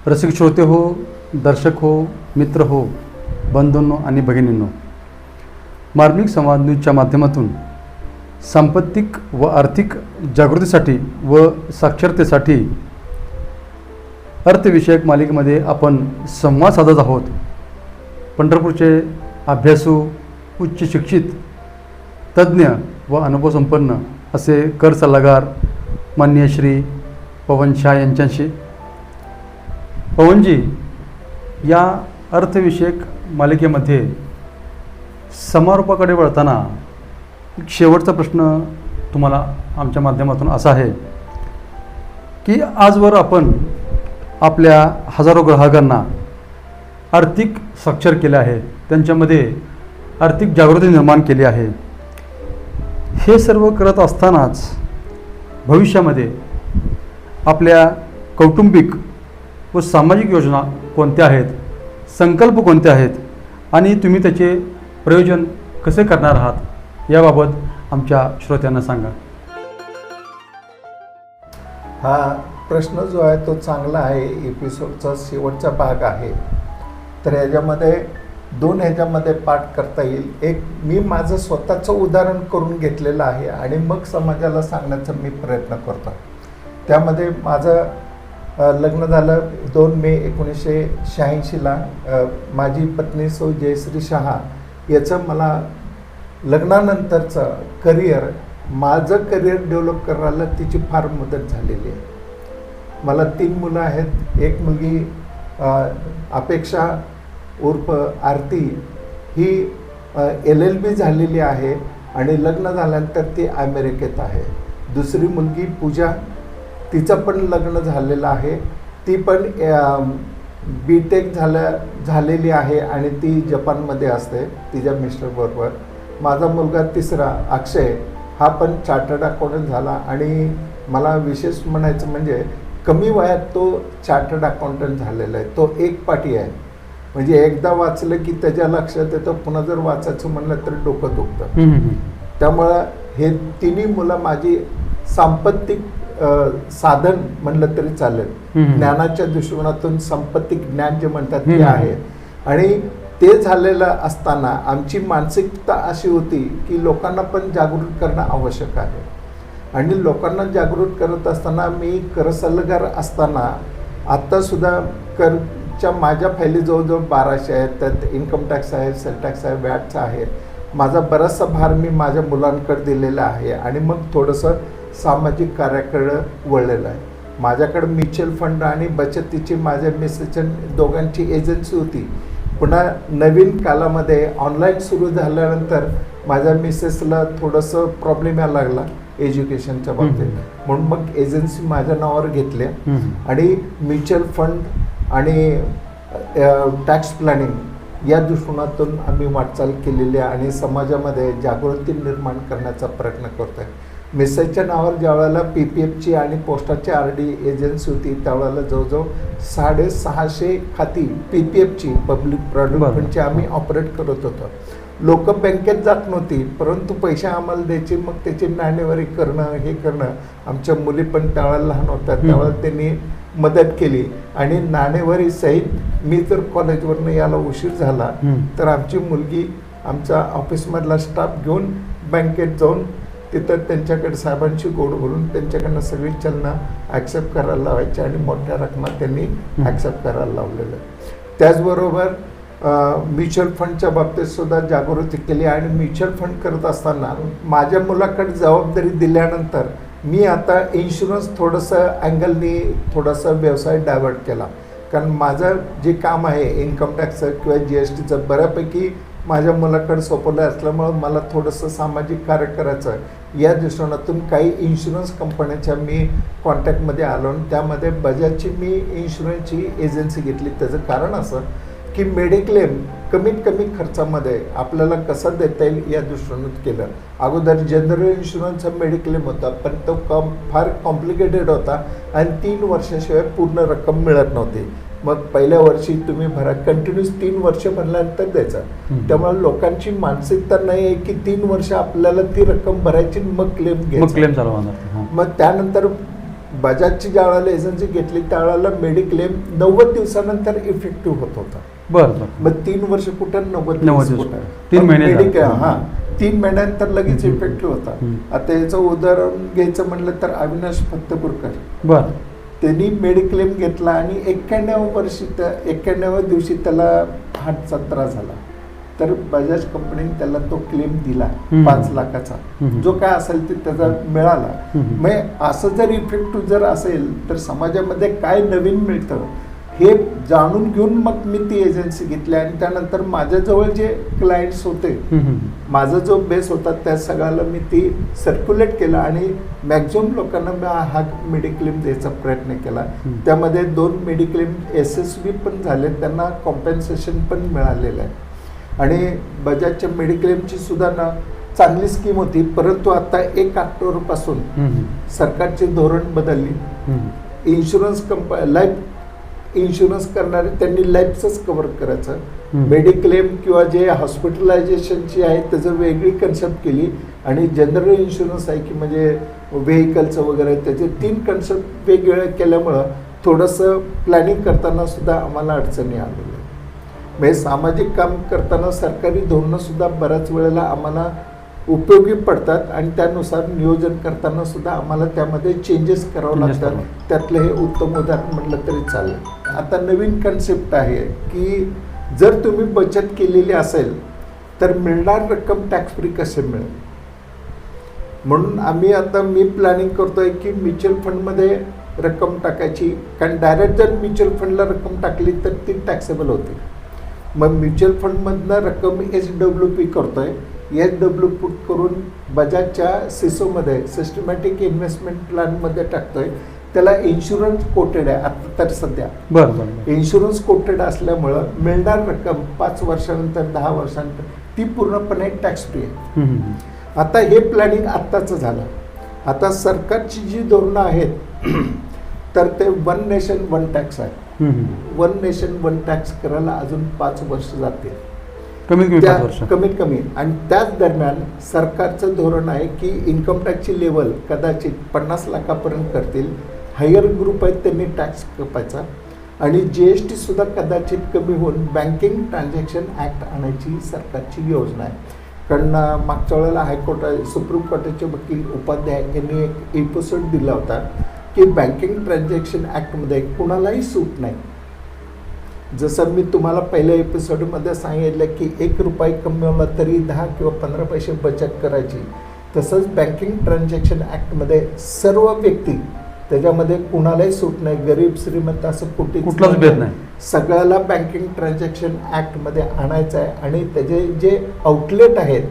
रसिक श्रोते हो, दर्शक हो, मित्र हो, बंधूंनो आणि भगिनींनो, मार्मिक संवाद न्यूजच्या माध्यमातून सांपत्तिक व आर्थिक जागृतीसाठी व साक्षरतेसाठी अर्थविषयक मालिकेमध्ये आपण संवाद साधत आहोत. पंढरपूरचे अभ्यासू, उच्च शिक्षित, तज्ज्ञ व अनुभवसंपन्न असे कर सल्लागार माननीय श्री पवन शाह यांच्याशी. पवनजी, या अर्थविषयक मालिकेमध्ये समारोपाकडे वळताना एक शेवटचा प्रश्न तुम्हाला आमच्या माध्यमातून असा आहे की आजवर आपण आपल्या हजारो ग्राहकांना आर्थिक साक्षर केले आहे, त्यांच्यामध्ये आर्थिक जागृती निर्माण केली आहे. हे सर्व करत असतानाच भविष्यामध्ये आपल्या कौटुंबिक व सामाजिक योजना कोणत्या आहेत, संकल्प कोणते आहेत आणि तुम्ही त्याचे प्रयोजन कसे करणार आहात, याबाबत आमच्या श्रोत्यांना सांगा. हा प्रश्न जो आहे तो चांगला आहे. एपिसोडचा शेवटचा भाग आहे, तर ह्याच्यामध्ये दोन ह्याच्यामध्ये पाठ करता येईल. एक, मी माझं स्वतःचं उदाहरण करून घेतलेलं आहे आणि मग समाजाला सांगण्याचा मी प्रयत्न करतो. त्यामध्ये माझं लग्न झालं 2 मे 1986ला. माझी पत्नी सौ जयश्री शहा याचं मला लग्नानंतरचं करिअर, माझं करिअर डेव्हलप करायला तिची फार मदत झालेली आहे. मला 3 मुलं आहेत. एक मुलगी अपेक्षा उर्फ आरती, ही LLB झालेली आहे आणि लग्न झाल्यानंतर ती अमेरिकेत आहे. दुसरी मुलगी पूजा, तिचं पण लग्न झालेलं आहे. ती पण BTech झालेली आहे आणि ती जपानमध्ये असते तिच्या मिस्टरबरोबर. माझा मुलगा तिसरा अक्षय, हा पण चार्टर्ड अकाउंटंट झाला आणि मला विशेष म्हणायचं म्हणजे कमी वयात तो चार्टर्ड अकाउंटंट झालेला आहे. तो एक पाठी आहे, म्हणजे एकदा वाचलं की त्याच्या लक्षात येतं, पुन्हा जर वाचायचं म्हणलं तर डोकं दुखतं. त्यामुळं हे तिन्ही मुलं माझी सांपत्तिक साधन म्हणलं तरी चालेल. ज्ञानाच्या दृष्टिकोनातून संपत्तिक ज्ञान जे म्हणतात ते आहे. आणि ते झालेलं असताना आमची मानसिकता अशी होती की लोकांना पण जागृत करणं आवश्यक आहे. आणि लोकांना जागृत करत असताना मी कर सल्लागार असताना आत्तासुद्धा करच्या माझ्या फायली जवळजवळ 1200 आहेत. त्यात इन्कम टॅक्स आहे, सेल टॅक्स आहे, वॅटचा आहे. माझा बराचसा भार मी माझ्या मुलांकडे दिलेला आहे आणि मग थोडंसं सामाजिक कार्याकडं वळलेलं आहे. माझ्याकडे म्युच्युअल फंड आणि बचतीची माझ्या मिसेसच्या दोघांची एजन्सी होती. पुन्हा नवीन कालामध्ये ऑनलाईन सुरू झाल्यानंतर माझ्या मिसेसला थोडंसं प्रॉब्लेम यायला लागला एज्युकेशनच्या बाबतीत, म्हणून मग एजन्सी माझ्या नावावर घेतल्या आणि म्युच्युअल फंड आणि टॅक्स प्लॅनिंग या दृष्टिकोनातून आम्ही वाटचाल केलेली आहे आणि समाजामध्ये जागृती निर्माण करण्याचा प्रयत्न करतो आहे. मिसेसच्या नावावर ज्यावेळेला PPFची आणि पोस्टाची RD एजन्सी होती, त्यावेळेला जवळजवळ 650 खाती PPFची पब्लिक प्रॉव्हिडंट फंडची आम्ही ऑपरेट करत होतो. लोक बँकेत जात नव्हती, परंतु पैसे आम्हाला द्यायचे, मग त्याची नाणेवारी करणं, हे करणं. आमच्या मुली पण त्यावेळेला लहान होत्या, त्यावेळेला त्यांनी मदत केली आणि नाणेवारी सहित मी जर कॉलेजवरनं यायला उशीर झाला तर आमची मुलगी आमचा ऑफिसमधला स्टाफ घेऊन बँकेत जाऊन तिथं त्यांच्याकडे साहेबांशी गोड बोलून त्यांच्याकडनं सगळी चलनं ॲक्सेप्ट करायला लावायची आणि मोठ्या रकमा त्यांनी ॲक्सेप्ट करायला लावलेलं. त्याचबरोबर म्युच्युअल फंडच्या बाबतीत सुद्धा जागृती केली आणि म्युच्युअल फंड करत असताना माझ्या मुलाकडे जबाबदारी दिल्यानंतर मी आता इन्शुरन्स थोडंसं अँगलनी थोडासा व्यवसाय डायव्हर्ट केला. कारण माझं जे काम आहे इन्कम टॅक्सचं किंवा GSTचं बऱ्यापैकी माझ्या मुलाकडे सोपवलं असल्यामुळं मला थोडंसं सामाजिक कार्य करायचं या दृष्टिकोनातून काही इन्शुरन्स कंपन्याच्या मी कॉन्टॅक्टमध्ये आलो आणि त्यामध्ये बजाजची मी इन्शुरन्सची एजन्सी घेतली. त्याचं कारण असं की मेडिक्लेम कमीत कमी खर्चामध्ये आपल्याला कसं देता येईल या दृष्टीनं केलं. अगोदर जनरल इन्शुरन्सचा मेडिक्लेम होता, पण तो फार कॉम्प्लिकेटेड होता आणि 3 वर्षाशिवाय पूर्ण रक्कम मिळत नव्हती. मग पहिल्या वर्षी तुम्ही भरा, कंटिन्यूस 3 वर्ष भरल्यानंतर द्यायचं. त्यामुळे लोकांची मानसिकता नाही आहे की 3 वर्ष आपल्याला ती रक्कम भरायची मग क्लेम घ्यायचा. चालू होणार. मग त्यानंतर बजाजची ज्या वेळेला एजन्सी घेतली त्यावेळेला मेडिक्लेम 90 दिवसानंतर इफेक्टिव्ह होत होता. बरं बरं. मग 3 वर्ष कुठं 90 दिवस दिवस कुठं? कुठं? 3 महिने झाले. मेडिक्लेम हा 3 महिन्यानंतर लगेच हम्म. इफेक्टिव्ह होता. हम्म. आता याचं उदाहरण घ्यायचं म्हणलं तर अविनाश फत्तेपूरकर, बरं. त्यांनी मेडिक्लेम घेतला आणि 91व्या दिवशी त्याला हार्टचा त्रास झाला. तर बजाज कंपनीने त्याला तो क्लेम दिला हम्म. 5 लाखाचा, हम्म. जो काय असेल ते त्याचा मिळाला. हम्म. मग असं जर इफेक्टिव्ह जर असेल तर समाजामध्ये काय नवीन मिळतं हे जाणून घेऊन मग मी ती एजन्सी घेतली आणि त्यानंतर माझ्याजवळ जे क्लायंट्स होते, हम्म. माझा जो बेस होता त्या सगळ्याला मी ती सर्क्युलेट केला आणि मॅक्झिमम लोकांना मी हा मेडिक्लेम द्यायचा प्रयत्न केला. हम्म. त्यामध्ये 2 मेडिक्लेम यशस्वी पण झाले, त्यांना कॉम्पेन्सेशन पण मिळालेलं आहे. आणि बजाजच्या मेडिक्लेमची सुद्धा ना चांगली स्कीम होती, परंतु आता 1 ऑक्टोबरपासून हम्म. सरकारचे धोरण बदलली. हम्म. इन्शुरन्स लाईफ इन्शुरन्स करणारे त्यांनी लाईफचंच कव्हर करायचं. हम्म. मेडिक्लेम किंवा जे हॉस्पिटलायझेशनची आहे त्याचं वेगळी कन्सेप्ट केली आणि जनरल इन्शुरन्स आहे की म्हणजे व्हेकलचं वगैरे त्याचे 3 कन्सेप्ट वेगवेगळे केल्यामुळं थोडंसं प्लॅनिंग करताना सुद्धा आम्हाला अडचणी आलेल्या. म्हणजे सामाजिक काम करताना सरकारी धोरणं सुद्धा बऱ्याच वेळेला आम्हाला उपयोगी पडतात आणि त्यानुसार नियोजन करताना सुद्धा आम्हाला त्यामध्ये चेंजेस करावं लागतात. त्यातलं हे उत्तम उदाहरण म्हटलं तरी चालेल. आता नवीन कन्सेप्ट आहे की जर तुम्ही बचत केलेली असेल तर मिळणार रक्कम टॅक्स फ्री कसे मिळेल, म्हणून मी प्लॅनिंग करतोय की म्युच्युअल फंडमध्ये रक्कम टाकायची. कारण डायरेक्ट जर म्युच्युअल फंडला रक्कम टाकली तर ती टॅक्सेबल होते. मग म्युच्युअल फंडमधनं रक्कम SWP करतोय. SWP करून बजाजच्या सिसोमध्ये सिस्टमॅटिक इन्व्हेस्टमेंट प्लॅनमध्ये टाकतोय. त्याला इन्शुरन्स कोटेड आहे आता तर सध्या. बरं बरं. इन्शुरन्स कोटेड असल्यामुळं मिळणार रक्कम 5 वर्षानंतर 10 वर्षानंतर ती पूर्णपणे टॅक्स फ्री आहे. हम्म. आता हे प्लॅनिंग आत्ताचं झालं. आता सरकारची जी धोरणं आहेत तर ते 1 नेशन 1 टॅक्स आहे. हम्म. 1 नेशन 1 टॅक्स करायला अजून 5 वर्ष जातील कमीत कमी 5 वर्ष. कमीत कमी. आणि त्याच दरम्यान सरकारचं धोरण आहे की इन्कम टॅक्सची लेवल कदाचित 50 लाखापर्यंत करतील. हायर ग्रुप आहेत त्यांनी टॅक्स कपायचा आणि GST सुद्धा कदाचित कमी होऊन बँकिंग ट्रान्झॅक्शन ॲक्ट आणायची सरकारची योजना आहे. कारण मागच्या वेळेला सुप्रीम कोर्टाचे वकील उपाध्याय यांनी एक एपिसोड दिला होता की बँकिंग ट्रान्झॅक्शन ॲक्टमध्ये कुणालाही सूट नाही. जसं मी तुम्हाला पहिल्या एपिसोडमध्ये सांगितलं की 1 रुपये कमवला तरी 10 किंवा 15 पैसे बचत करायची, तसंच बँकिंग ट्रान्झॅक्शन ॲक्टमध्ये सर्व व्यक्ती त्याच्यामध्ये कुणालाही सूट नाही. गरीब श्रीमंत असं कुठलाच भेद नाही. सगळ्याला बँकिंग ट्रान्झॅक्शन ॲक्टमध्ये आणायचं आहे. आणि त्याचे जे आउटलेट आहेत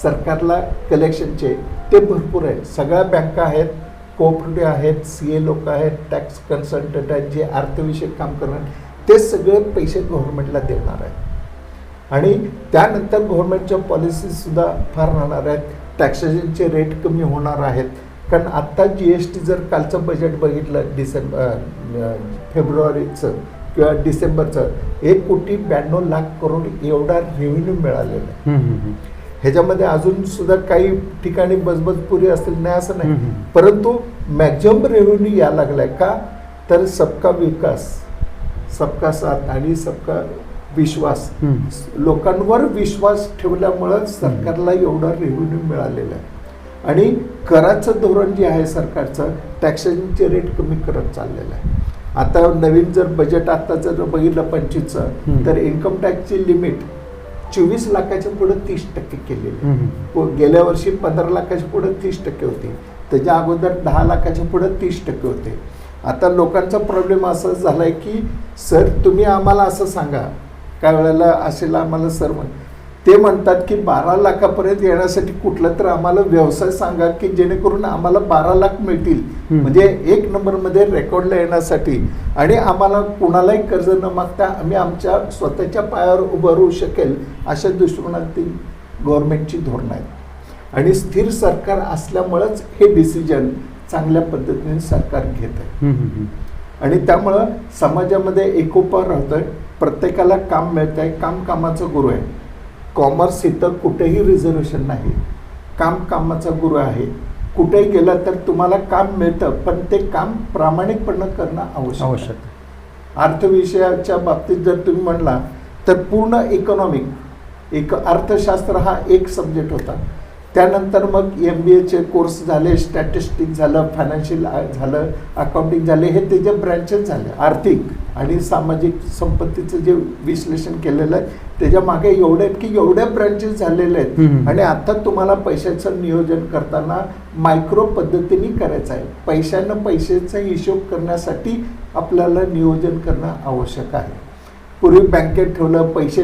सरकारला कलेक्शनचे ते भरपूर आहेत. सगळ्या बँका आहेत, कोऑपरेटिव्ह आहेत, CA लोक आहेत, टॅक्स कन्सल्टंट आहेत, जे अर्थविषयक काम करणार, ते सगळे पैसे गव्हर्नमेंटला देणार आहेत. आणि त्यानंतर गव्हर्नमेंटच्या पॉलिसीसुद्धा फार राहणार आहेत. टॅक्सेशनचे रेट कमी होणार आहेत. कारण आत्ता GST जर कालचं बजेट बघितलं फेब्रुवारीचं किंवा डिसेंबरचं 1,92,00,000 करोड एवढा रेव्हेन्यू मिळालेला आहे. ह्याच्यामध्ये अजून सुद्धा काही ठिकाणी बजबजपुरी असतील नाही असं नाही, परंतु मॅक्झिमम रेव्हेन्यू या लागलाय का तर सबका विकास, सबका साथ आणि सबका विश्वास, लोकांवर विश्वास ठेवल्यामुळं सरकारला एवढा रेव्हेन्यू मिळालेला आहे. आणि कराचं धोरण जे आहे सरकारचं, टॅक्सेशनचे रेट कमी करत चाललेलं आहे. आता नवीन जर बजेट आता जर बघितलं 25चं तर इन्कम टॅक्सची लिमिट 24 लाखाच्या पुढे 30% केलेली. गेल्या वर्षी 15 लाखाच्या पुढे 30% होती. त्याच्या अगोदर 10 लाखाच्या पुढे 30% होते. आता लोकांचा प्रॉब्लेम असा झाला आहे की सर तुम्ही आम्हाला असं सांगा, काय वेळेला असेल आम्हाला सर ते म्हणतात की 12 लाखापर्यंत येण्यासाठी कुठला तर आम्हाला व्यवसाय सांगा की जेणेकरून आम्हाला 12 लाख मिळतील, म्हणजे 1 नंबरमध्ये रेकॉर्डला येण्यासाठी, आणि आम्हाला कुणालाही कर्ज न मागता आम्ही आमच्या स्वतःच्या पायावर उभं राहू शकेल अशा दृष्टिकोनातील गव्हर्नमेंटची धोरणं आहेत. आणि स्थिर सरकार असल्यामुळंच हे डिसिजन चांगल्या पद्धतीने सरकार घेत आहे. आणि त्यामुळं समाजामध्ये एकोपा राहतोय, प्रत्येकाला काम मिळत आहे. काम कामाचा गुरु आहे. कॉमर्स इथं कुठेही रिझर्वेशन नाही, काम कामाचा गुरु आहे. कुठेही गेलं तर तुम्हाला काम मिळतं, पण ते काम प्रामाणिकपणे करणं आवश्यक आहे. आवश्यक. अर्थविषयाच्या बाबतीत जर तुम्ही म्हणला तर पूर्ण इकॉनॉमिक अर्थशास्त्र हा एक सब्जेक्ट होता. त्यानंतर मग MBAचे कोर्स झाले, स्टॅटिस्टिक्स झालं, फायनान्शियल झालं, अकाउंटिंग झाले, हे त्याचे ब्रँचेस झाले. आर्थिक आणि सामाजिक संपत्तीचं जे विश्लेषण केलेलं आहे त्याच्या मागे एवढे आहेत की एवढ्या ब्रँचेस झालेले आहेत. आणि आता तुम्हाला पैशाचं नियोजन करताना मायक्रो पद्धतीने करायचं आहे. पैशाचा हिशोब करण्यासाठी आपल्याला नियोजन करणं आवश्यक आहे. पूर्वी बँकेत ठेवलं, पैसे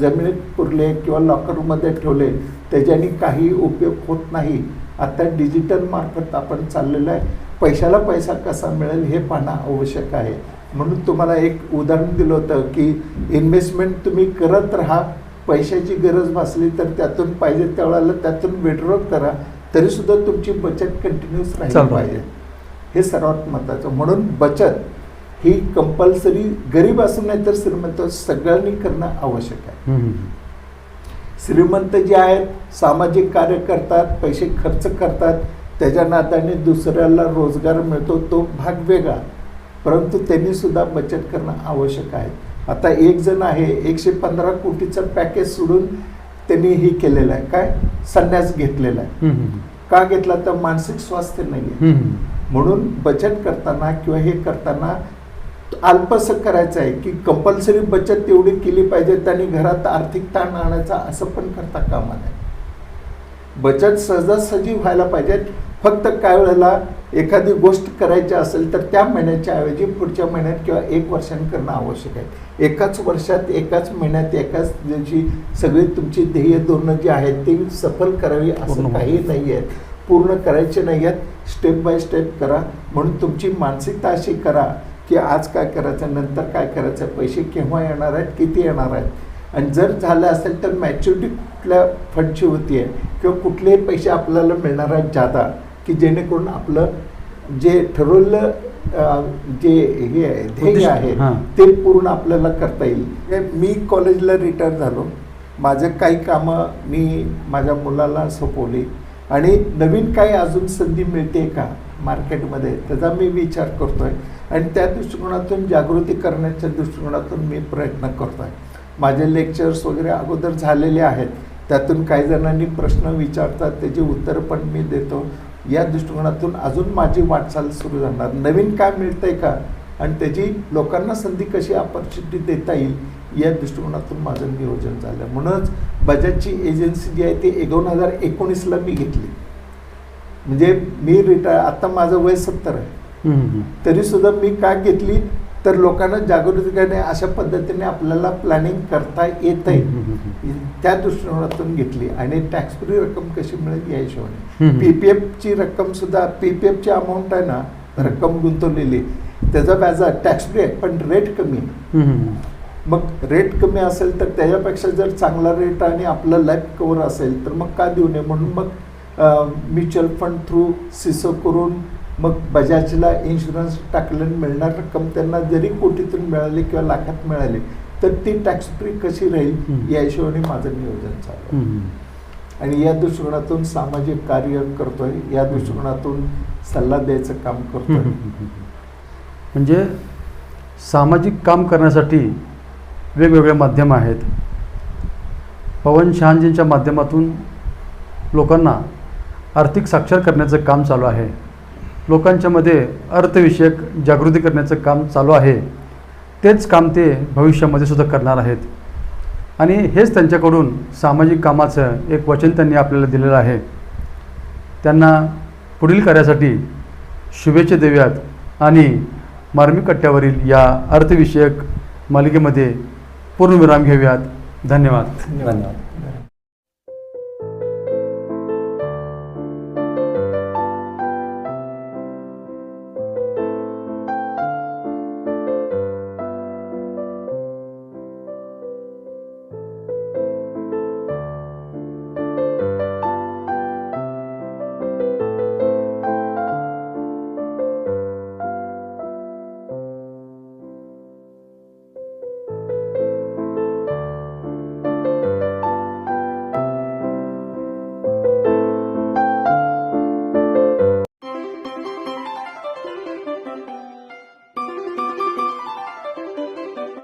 जमिनीत पुरले किंवा लॉकरमध्ये ठेवले, त्याच्याने काही उपयोग होत नाही. आता डिजिटल मार्फत आपण चाललेलं आहे. पैशाला पैसा कसा मिळेल हे पाहणं आवश्यक आहे. म्हणून तुम्हाला एक उदाहरण दिलं होतं की इन्व्हेस्टमेंट तुम्ही करत राहा, पैशाची गरज भासली तर त्यातून पाहिजे त्यावेळेला त्यातून विड्रॉ करा, तरीसुद्धा तुमची बचत कंटिन्यूस राहिली पाहिजे. हे सर्वात महत्त्वाचं. म्हणून बचत ही कंपल्सरी गरीब असून नाही तर श्रीमंत सगळ्यांनी करणं आवश्यक आहे. श्रीमंत जे आहेत सामाजिक कार्य करतात, पैसे खर्च करतात, त्याच्या नादाने दुसऱ्याला रोजगार मिळतो, तो भाग वेगळा, परंतु त्यांनी सुद्धा बचत करणं आवश्यक आहे. आता एक जण आहे 115 कोटीचं पॅकेज सोडून त्यांनी हे केलेलं आहे, काय संन्यास घेतलेला आहे. का घेतला तर मानसिक स्वास्थ्य नाही आहे. म्हणून बचत करताना किंवा हे करताना अल्पसं करायचं आहे की कंपल्सरी बचत तेवढी केली पाहिजे आणि घरात आर्थिक ताण आणायचा असं पण करता कामा नये. बचत सहजासहजी व्हायला पाहिजे. फक्त काय वेळेला एखादी गोष्ट करायची असेल तर त्या महिन्याच्या ऐवजी पुढच्या महिन्यात किंवा 1 वर्षाने करणं आवश्यक आहे. एकाच वर्षात, एकाच महिन्यात, एकाच दिवशी सगळी तुमची ध्येय धोरणं जी आहेत ती सफल करावी असं काही नाही आहे. पूर्ण करायचे नाही आहेत, स्टेप बाय स्टेप करा. म्हणून तुमची मानसिकता अशी करा की आज काय करायचं, नंतर काय करायचं, पैसे केव्हा येणार आहेत, किती येणार आहेत, आणि जर झालं असेल तर मॅच्युरिटी कुठल्या फंडची होती आहे किंवा कुठलेही पैसे आपल्याला मिळणार आहेत जादा, की जेणेकरून आपलं जे ठरवलं जे हे आहे ध्येय आहे ते पूर्ण आपल्याला करता येईल. मी कॉलेजला रिटायर झालो, माझं काही कामं मी माझ्या मुलाला सोपवली आणि नवीन काही अजून संधी मिळते का मार्केटमध्ये त्याचा मी विचार करतोय आणि त्या दृष्टिकोनातून जागृती करण्याच्या दृष्टिकोनातून मी प्रयत्न करतोय. माझे लेक्चर्स वगैरे अगोदर झालेले आहेत, त्यातून काही जणांनी प्रश्न विचारतात, त्याची उत्तरं पण मी देतो. या दृष्टिकोनातून अजून माझी वाटचाल सुरू जाणार. नवीन काय मिळतंय का आणि त्याची लोकांना संधी कशी अपॉर्च्युनिटी देता येईल या दृष्टिकोनातून माझं नियोजन झालं. म्हणूनच बजाजची एजन्सी जी आहे ती 2019ला मी घेतली. म्हणजे मी रिटायर, आता माझं वय 70 आहे, तरीसुद्धा मी काय घेतली तर लोकांना जागृती करणे अशा पद्धतीने आपल्याला प्लॅनिंग करता येत आहे, त्या दृष्टिकोनातून घेतली. आणि टॅक्स फ्री रक्कम कशी मिळेल या हिशोबाने PPFची रक्कम सुद्धा, PPFची अमाऊंट आहे ना, रक्कम गुंतवलेली त्याचा व्याज टॅक्स फ्री आहे पण रेट कमी आहे. मग रेट कमी असेल तर त्याच्यापेक्षा जर चांगला रेट आणि आपलं लाईफ कव्हर असेल तर मग का देऊ नये. म्हणून मग म्युच्युअल फंड थ्रू सिसो करून मग बजाजला इन्शुरन्स टाकल्याने मिळणार रक्कम त्यांना जरी कोटीतून मिळाली किंवा लाखात मिळाली तर ती टॅक्स फ्री कशी राहील या हिशोबाने माझं नियोजन चालू आहे. आणि या दृष्टिकोनातून सामाजिक कार्य करतोय, या दृष्टिकोनातून सल्ला द्यायचं काम करतोय. म्हणजे सामाजिक काम करण्यासाठी वेगवेगळे माध्यम आहेत. पवन शहाजींच्या माध्यमातून लोकांना आर्थिक साक्षर करण्याचं काम चालू आहे. लोकांच्यामध्ये अर्थविषयक जागृती करण्याचं काम चालू आहे. तेच काम ते भविष्यामध्ये सुद्धा करणार आहेत. आणि हेच त्यांच्याकडून सामाजिक कामाचं एक वचन त्यांनी आपल्याला दिलेलं आहे. त्यांना पुढील कार्यासाठी शुभेच्छा देऊयात आणि मार्मिक कट्ट्यावरील या अर्थविषयक मालिकेमध्ये पूर्णविराम घेऊयात. धन्यवाद.